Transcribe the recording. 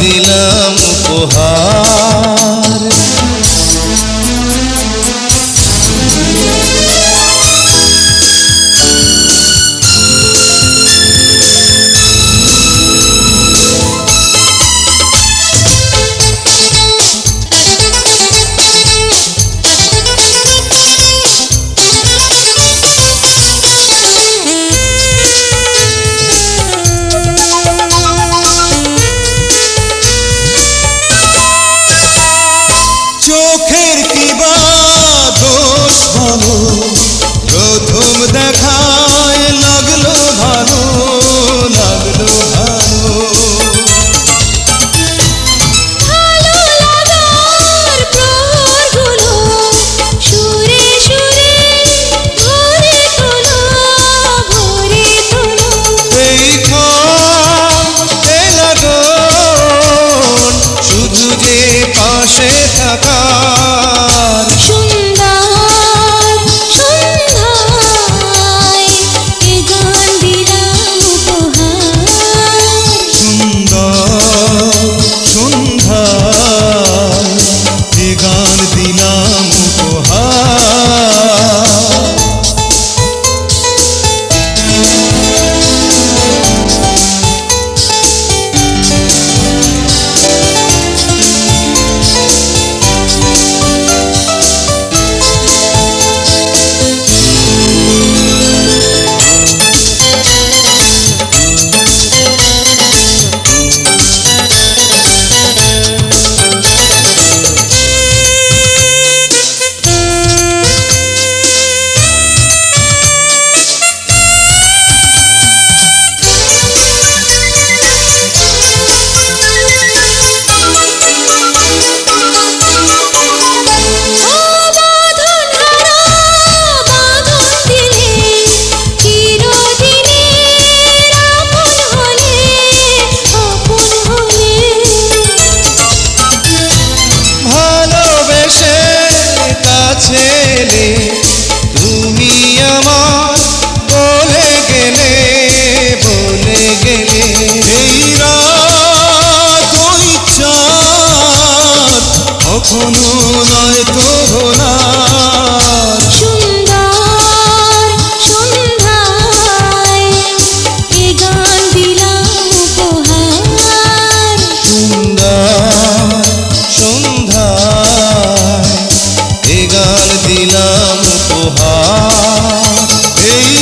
দিলাম উপহার। চোখের কি বা দোষ বলো, প্রথম দেখায় লাগলো ভালো, লাগলো ভালো। ভালো লাগার প্রহরগুলো সুরে সুরে ভরে তোলো, ভরে তোলো। এই ক্ষণ এ লাগন শুধু যে পাশে থাকার। সুন্দর সন্ধ্যায় এ গান দিলাম উপহার। সুন্দর সন্ধ্যায় এ গান দিলাম উপহার। ছেলে তুমি আমার বলে গেলে, বলে গেলে। এই রাত ওই চাঁদ কখনো নয় তো ভোলার। সুন্দর সন্ধ্যায় এ গান দিলাম উপহার। সুন্দর সন্ধ্যায় এ গান দিলাম উপহার। এই